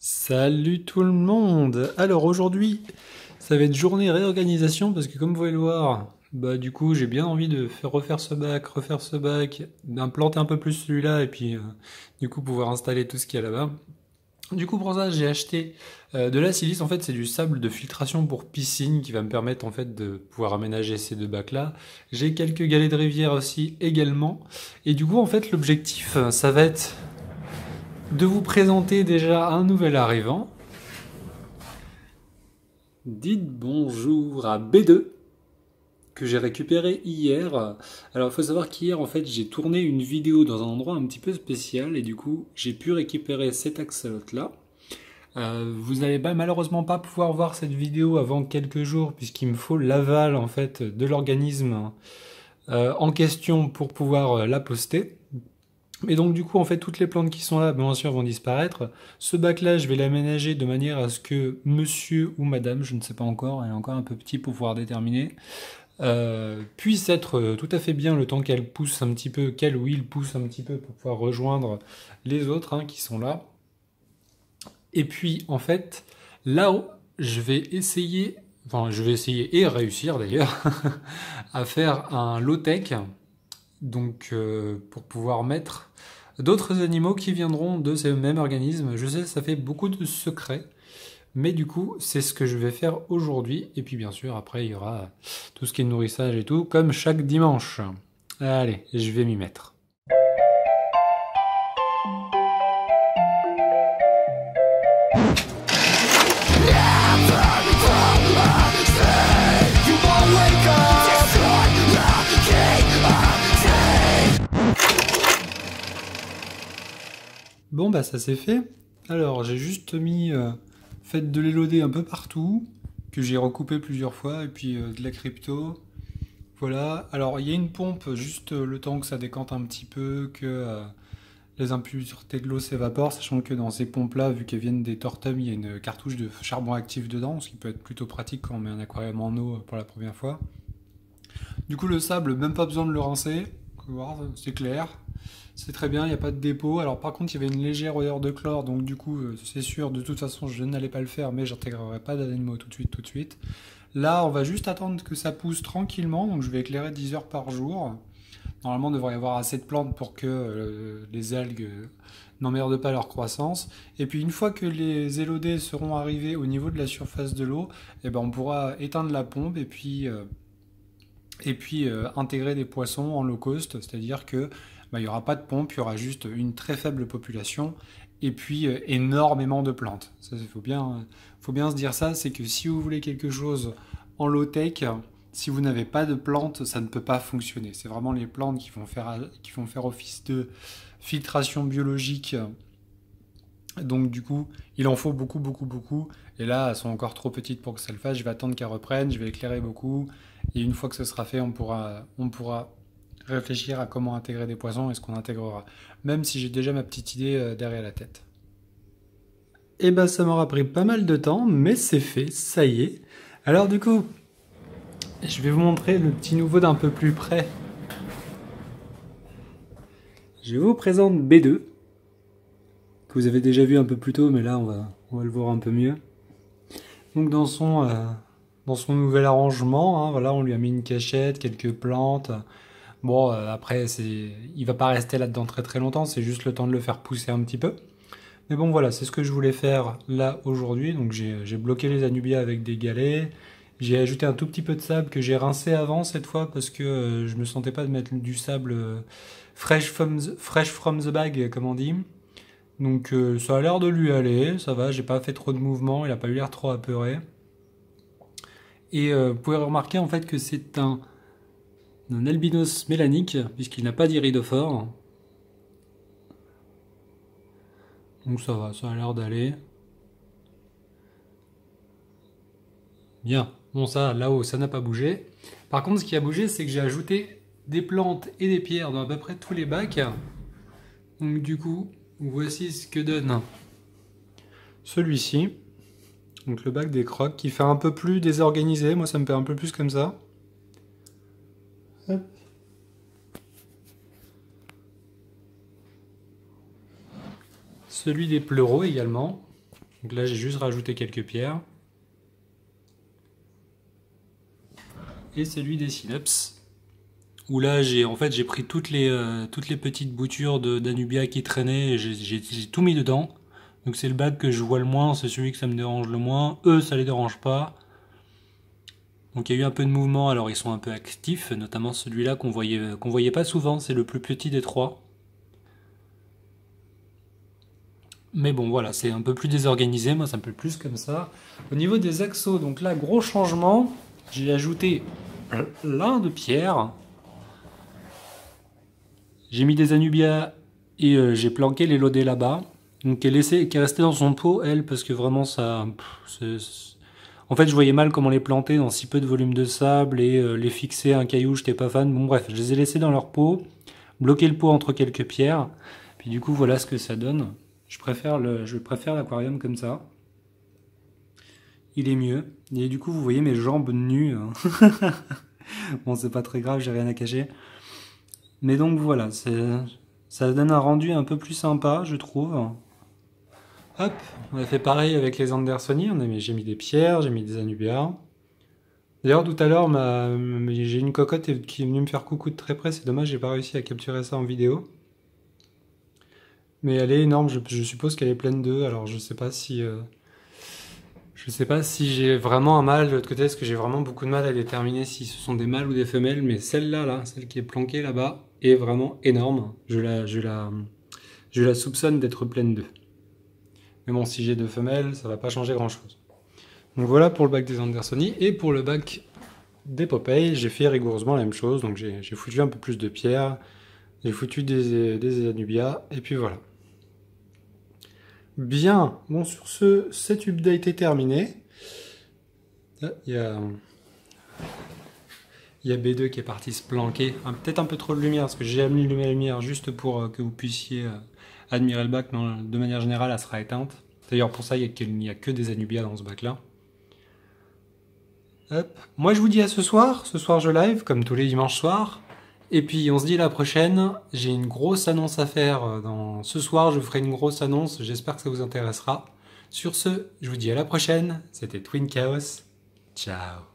Salut tout le monde! Alors aujourd'hui, ça va être journée réorganisation parce que comme vous pouvez le voir, du coup j'ai bien envie de refaire ce bac, d'implanter un peu plus celui-là et puis du coup pouvoir installer tout ce qu'il y a là-bas. Du coup pour ça j'ai acheté de la silice, en fait c'est du sable de filtration pour piscine qui va me permettre en fait de pouvoir aménager ces deux bacs-là. J'ai quelques galets de rivière aussi également. Et du coup en fait l'objectif ça va être de vous présenter déjà un nouvel arrivant. Dites bonjour à B2 que j'ai récupéré hier. Alors il faut savoir qu'hier en fait j'ai tourné une vidéo dans un endroit un petit peu spécial et du coup j'ai pu récupérer cet axolote là. Vous n'allez malheureusement pas pouvoir voir cette vidéo avant quelques jours puisqu'il me faut l'aval en fait de l'organisme en question pour pouvoir la poster. Et donc du coup en fait toutes les plantes qui sont là bien sûr vont disparaître. Ce bac là je vais l'aménager de manière à ce que monsieur ou madame, je ne sais pas encore, elle est encore un peu petit pour pouvoir déterminer, puisse être tout à fait bien le temps qu'elle pousse un petit peu, qu'elle ou il pousse un petit peu pour pouvoir rejoindre les autres qui sont là. Et puis en fait là-haut je vais essayer et réussir d'ailleurs à faire un low-tech donc pour pouvoir mettre d'autres animaux qui viendront de ces mêmes organismes. Je sais, ça fait beaucoup de secrets, mais du coup, c'est ce que je vais faire aujourd'hui. Et puis bien sûr, après, il y aura tout ce qui est nourrissage et tout, comme chaque dimanche. Allez, je vais m'y mettre. Bon, bah ça c'est fait. Alors, j'ai juste mis fait de l'éloder un peu partout, que j'ai recoupé plusieurs fois, et puis de la crypto. Voilà. Alors, il y a une pompe, juste le temps que ça décante un petit peu, que les impuretés de l'eau s'évaporent, sachant que dans ces pompes-là, vu qu'elles viennent des tortums, il y a une cartouche de charbon actif dedans, ce qui peut être plutôt pratique quand on met un aquarium en eau pour la première fois. Du coup, le sable, même pas besoin de le rincer. C'est clair. C'est très bien, il n'y a pas de dépôt. Alors par contre, il y avait une légère odeur de chlore, donc du coup, c'est sûr, de toute façon, je n'allais pas le faire, mais j'intégrerai pas d'animaux tout de suite, tout de suite. Là, on va juste attendre que ça pousse tranquillement, donc je vais éclairer 10 heures par jour. Normalement, il devrait y avoir assez de plantes pour que les algues n'emmerdent pas leur croissance. Et puis, une fois que les élodés seront arrivés au niveau de la surface de l'eau, eh ben, on pourra éteindre la pompe et puis intégrer des poissons en low cost, c'est-à-dire que il n'y aura pas de pompe, il y aura juste une très faible population et puis énormément de plantes. Ça, faut bien se dire ça, c'est que si vous voulez quelque chose en low tech, si vous n'avez pas de plantes, ça ne peut pas fonctionner. C'est vraiment les plantes qui vont faire office de filtration biologique. Donc du coup, il en faut beaucoup, beaucoup, beaucoup. Et là, elles sont encore trop petites pour que ça le fasse. Je vais attendre qu'elles reprennent, je vais éclairer beaucoup. Et une fois que ce sera fait, on pourra réfléchir à comment intégrer des poissons et ce qu'on intégrera. Même si j'ai déjà ma petite idée derrière la tête. Et ben ça m'aura pris pas mal de temps, mais c'est fait, ça y est. Alors du coup, je vais vous montrer le petit nouveau d'un peu plus près. Je vous présente B2, que vous avez déjà vu un peu plus tôt, mais là on va le voir un peu mieux. Donc dans son nouvel arrangement, voilà, on lui a mis une cachette, quelques plantes. Bon, après, il va pas rester là-dedans très très longtemps, c'est juste le temps de le faire pousser un petit peu. Mais bon, voilà, c'est ce que je voulais faire là aujourd'hui. Donc j'ai bloqué les anubias avec des galets. J'ai ajouté un tout petit peu de sable que j'ai rincé avant cette fois parce que je me sentais pas de mettre du sable fresh from the bag, comme on dit. Donc ça a l'air de lui aller, ça va, j'ai pas fait trop de mouvements, il a pas eu l'air trop apeuré. Et vous pouvez remarquer en fait que c'est un albinos mélanique, puisqu'il n'a pas d'iridophore. Donc ça va, ça a l'air d'aller. Bien. Bon ça, là-haut, ça n'a pas bougé. Par contre, ce qui a bougé, c'est que j'ai ajouté des plantes et des pierres dans à peu près tous les bacs. Donc du coup, voici ce que donne celui-ci. Donc le bac des crocs, qui fait un peu plus désorganisé. Moi, ça me fait un peu plus comme ça. Hop. Celui des pleureaux également. Donc là, j'ai juste rajouté quelques pierres. Et celui des Synapses, où là, j'ai pris toutes les petites boutures d'Anubia qui traînaient, et j'ai tout mis dedans. Donc c'est le bac que je vois le moins, c'est celui que ça me dérange le moins. Eux, ça les dérange pas. Donc il y a eu un peu de mouvement, alors ils sont un peu actifs, notamment celui-là qu'on voyait pas souvent, c'est le plus petit des trois. Mais bon voilà, c'est un peu plus désorganisé, moi ça me plaît plus comme ça. Au niveau des axos, donc là, gros changement, j'ai ajouté l'un de pierre. J'ai mis des Anubias et j'ai planqué les lodés là-bas. Donc qui est restée dans son pot, elle, parce que vraiment ça... En fait, je voyais mal comment les planter dans si peu de volume de sable et les fixer à un caillou, j'étais pas fan. Bon bref, je les ai laissés dans leur pot, bloquer le pot entre quelques pierres. Puis du coup, voilà ce que ça donne. Je préfère l'aquarium comme ça. Il est mieux. Et du coup, vous voyez mes jambes nues. Hein. Bon, c'est pas très grave, j'ai rien à cacher. Mais donc voilà, ça donne un rendu un peu plus sympa, je trouve. Hop, on a fait pareil avec les Andersoni. J'ai mis des pierres, j'ai mis des Anubias. D'ailleurs, tout à l'heure, j'ai une cocotte qui est venue me faire coucou de très près. C'est dommage, j'ai pas réussi à capturer ça en vidéo. Mais elle est énorme, je suppose qu'elle est pleine d'œufs. Alors, je sais pas si j'ai vraiment un mâle de l'autre côté, parce que j'ai vraiment beaucoup de mal à déterminer si ce sont des mâles ou des femelles. Mais celle-là, celle qui est planquée là-bas, est vraiment énorme. Je la soupçonne d'être pleine d'œufs. Mais bon, si j'ai deux femelles, ça va pas changer grand-chose. Donc voilà pour le bac des Andersoni. Et pour le bac des Popeye, j'ai fait rigoureusement la même chose. Donc j'ai foutu un peu plus de pierres, j'ai foutu des Anubias, et puis voilà. Bien, bon sur ce, cet update est terminé. Il y a B2 qui est parti se planquer. Peut-être un peu trop de lumière, parce que j'ai allumé la lumière juste pour que vous puissiez admirer le bac, mais de manière générale, elle sera éteinte. D'ailleurs, pour ça, il n'y a que des Anubias dans ce bac-là. Hop. Moi, je vous dis à ce soir. Ce soir, je live, comme tous les dimanches soirs. Et puis, on se dit à la prochaine. J'ai une grosse annonce à faire. Ce soir, je ferai une grosse annonce. J'espère que ça vous intéressera. Sur ce, je vous dis à la prochaine. C'était Twin Chaos. Ciao.